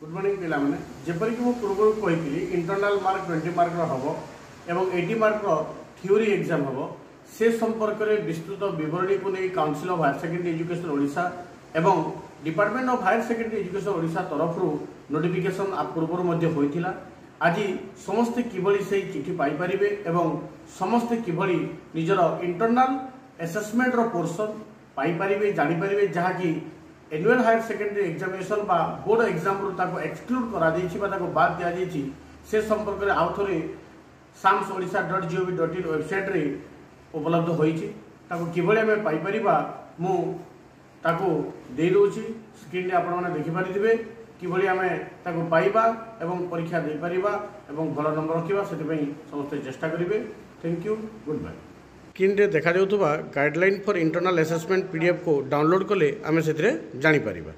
Good morning पिला माने जेपरिक मु पूर्व कही इंटरनल मार्क 20 मार्क हम एवं 80 मार्क थ्योरी एग्जाम हम से संपर्क में विस्तृत विवरणी को नहीं council of higher secondary education Odisha एवं department of higher secondary education Odisha तरफ नोटिफिकेशन पूर्व होता आज समस्ते किभली से चिठी पाइपर एवं समस्ते किभली निजर इंटरनल एसेसमेंट पोर्शन पाइपर जानीपर जहाँकि एनुअल हायर सेकेंडरी एग्जामिनेशन बा बोर्ड एग्जाम रू एक्सक्लूड करा बाद दी से संपर्क में आउ थे samsodisha.gov.in वेबसाइट रे उपलब्ध होइछि किभली आम पाइपर मुझे दे दूची स्क्रीन रे आपण मैंने देखिपारे किभली आम पाइबा एवं परीक्षा दे पारिबा एवं भल नंबर रखा से समस्त चेष्टा करेंगे। Thank you goodbye. Screen रे देखा जाउथबा guideline for internal assessment PDF को डाउनलोड कले आम से जानी पारिबा।